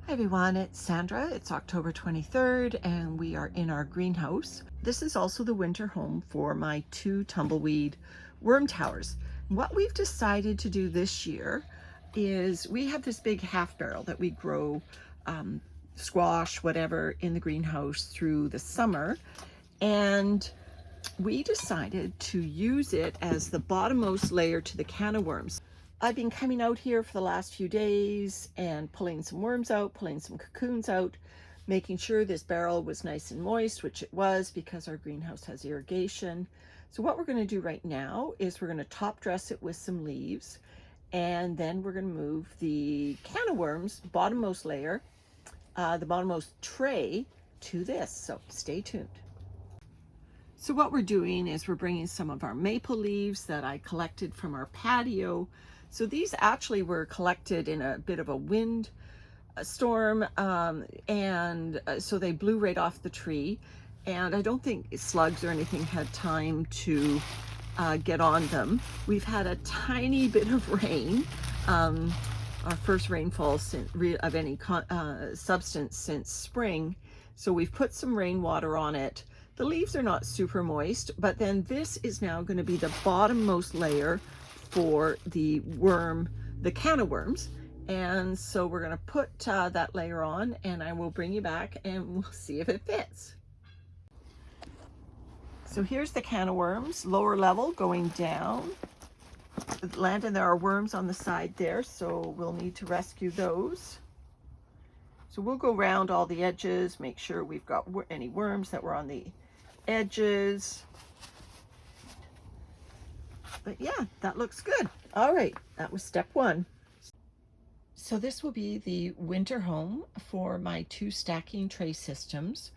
Hi everyone, it's Sandra. It's October 23rd and we are in our greenhouse. This is also the winter home for my two tumbleweed worm towers. What we've decided to do this year is we have this big half barrel that we grow squash, whatever, in the greenhouse through the summer. And we decided to use it as the bottommost layer to the can of worms. I've been coming out here for the last few days and pulling some worms out, pulling some cocoons out, making sure this barrel was nice and moist, which it was because our greenhouse has irrigation. So what we're going to do right now is we're going to top dress it with some leaves, and then we're going to move the can of worms, bottommost layer, the bottommost tray, to this. So stay tuned. So what we're doing is we're bringing some of our maple leaves that I collected from our patio. So these actually were collected in a bit of a wind storm, so they blew right off the tree. And I don't think slugs or anything had time to get on them. We've had a tiny bit of rain, our first rainfall of any substance since spring. So we've put some rainwater on it. The leaves are not super moist, but then this is now going to be the bottommost layer for the worm, the can of worms. And so we're going to put that layer on, and I will bring you back and we'll see if it fits. So here's the can of worms, lower level going down. Landon, there are worms on the side there, so we'll need to rescue those. So we'll go around all the edges, make sure we've got any worms that were on the edges. But yeah, that looks good. All right, that was step one. So this will be the winter home for my two stacking tray systems.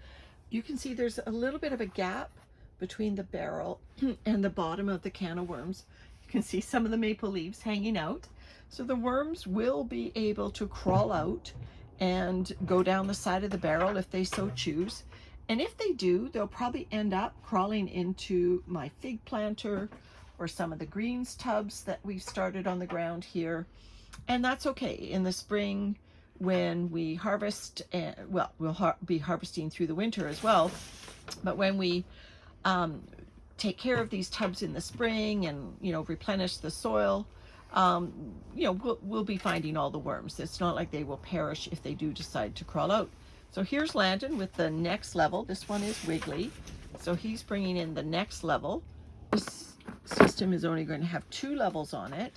You can see there's a little bit of a gap between the barrel and the bottom of the can of worms. You can see some of the maple leaves hanging out. So the worms will be able to crawl out and go down the side of the barrel if they so choose. And if they do, they'll probably end up crawling into my fig planter or some of the greens tubs that we've started on the ground here. And that's okay. In the spring, when we harvest, well, we'll be harvesting through the winter as well, but when we take care of these tubs in the spring and, replenish the soil, we'll be finding all the worms. It's not like they will perish if they do decide to crawl out. So here's Landon with the next level. This one is Wiggly. So he's bringing in the next level. This system is only going to have 2 levels on it.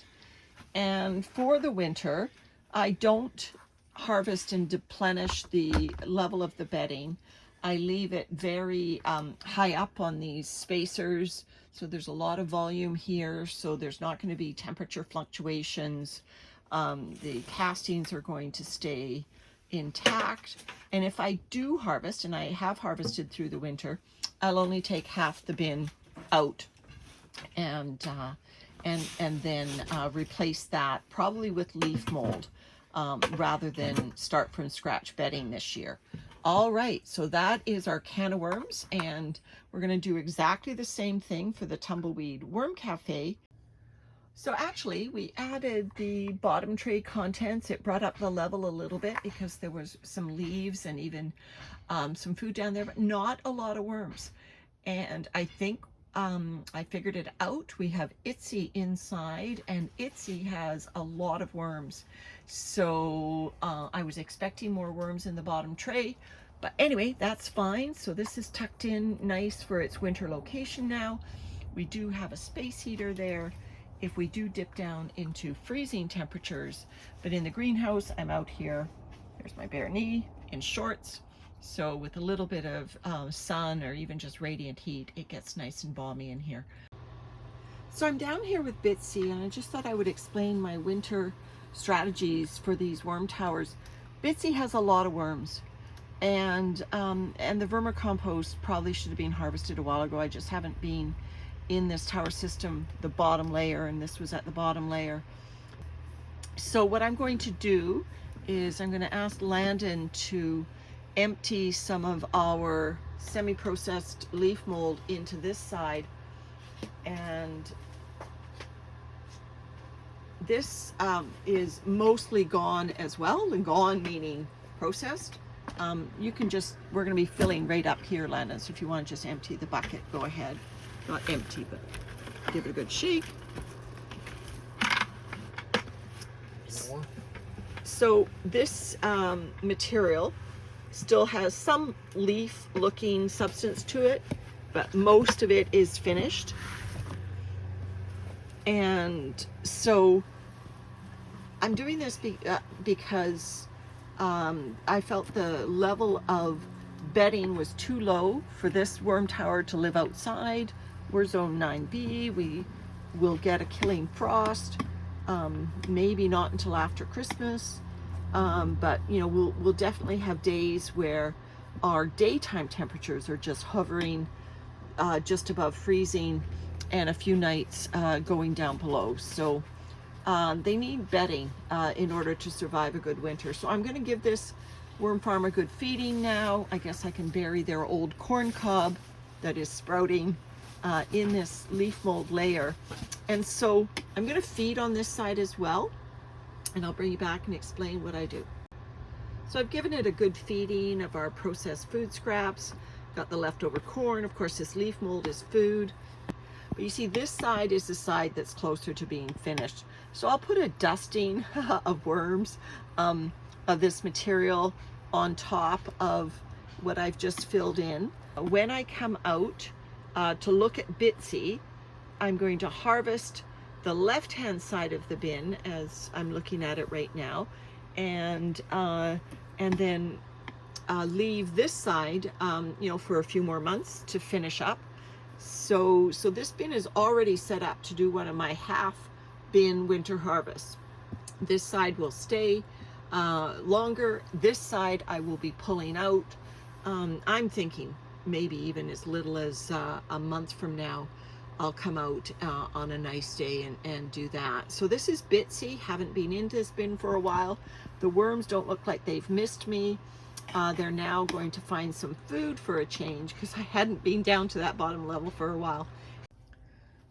And for the winter, I don't harvest and deplenish the level of the bedding. I leave it very high up on these spacers, so there's a lot of volume here, so there's not going to be temperature fluctuations. The castings are going to stay intact. And if I do harvest, and I have harvested through the winter, I'll only take half the bin out and then replace that probably with leaf mold rather than start from scratch bedding this year. All right, so that is our can of worms, and we're going to do exactly the same thing for the Tumbleweed Worm Cafe. So actually, we added the bottom tray contents. It brought up the level a little bit because there was some leaves and even some food down there, but not a lot of worms. And I think I figured it out. We have Itsy inside, and Itsy has a lot of worms. So I was expecting more worms in the bottom tray, but anyway, that's fine. So this is tucked in nice for its winter location now. We do have a space heater there if we do dip down into freezing temperatures, but in the greenhouse, I'm out here. There's my bare knee in shorts. So with a little bit of sun or even just radiant heat, it gets nice and balmy in here. So I'm down here with Bitsy, and I just thought I would explain my winter strategies for these worm towers. Bitsy has a lot of worms, and the vermicompost probably should have been harvested a while ago. I just haven't been in this tower system, the bottom layer, and this was at the bottom layer. So what I'm going to do is I'm going to ask Landon to empty some of our semi-processed leaf mold into this side, and this is mostly gone as well. And gone meaning processed, you can just, we're going to be filling right up here, Landon. So if you want to just empty the bucket, go ahead. Not empty, but give it a good shake. So this material still has some leaf looking substance to it, but most of it is finished. And so I'm doing this because I felt the level of bedding was too low for this worm tower to live outside. We're zone 9B. We will get a killing frost, maybe not until after Christmas, but you know, we'll definitely have days where our daytime temperatures are just hovering just above freezing, and a few nights going down below. So they need bedding in order to survive a good winter. So I'm going to give this worm farm a good feeding now. I guess I can bury their old corn cob that is sprouting in this leaf mold layer. And so I'm going to feed on this side as well, and I'll bring you back and explain what I do. So I've given it a good feeding of our processed food scraps, got the leftover corn. Of course, this leaf mold is food. But you see, this side is the side that's closer to being finished. So I'll put a dusting of worms of this material on top of what I've just filled in. When I come out to look at Bitsy, I'm going to harvest the left-hand side of the bin as I'm looking at it right now, and then leave this side, you know, for a few more months to finish up. So this bin is already set up to do one of my half bin winter harvests. This side will stay longer. This side I will be pulling out. I'm thinking maybe even as little as a month from now, I'll come out on a nice day and do that. So this is Bitsy. Haven't been into this bin for a while. The worms don't look like they've missed me. They're now going to find some food for a change because I hadn't been down to that bottom level for a while.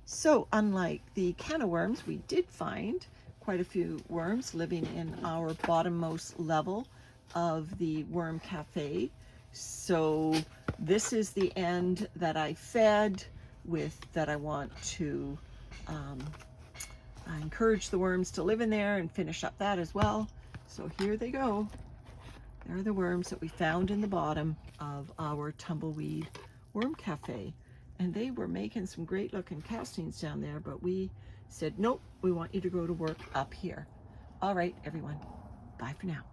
So unlike the canna worms, we did find quite a few worms living in our bottommost level of the worm cafe. So this is the end that I fed with, that I want to encourage the worms to live in there and finish up that as well. So here they go. There are the worms that we found in the bottom of our tumbleweed worm cafe. And they were making some great looking castings down there, but we said, nope, we want you to go to work up here. All right, everyone, bye for now.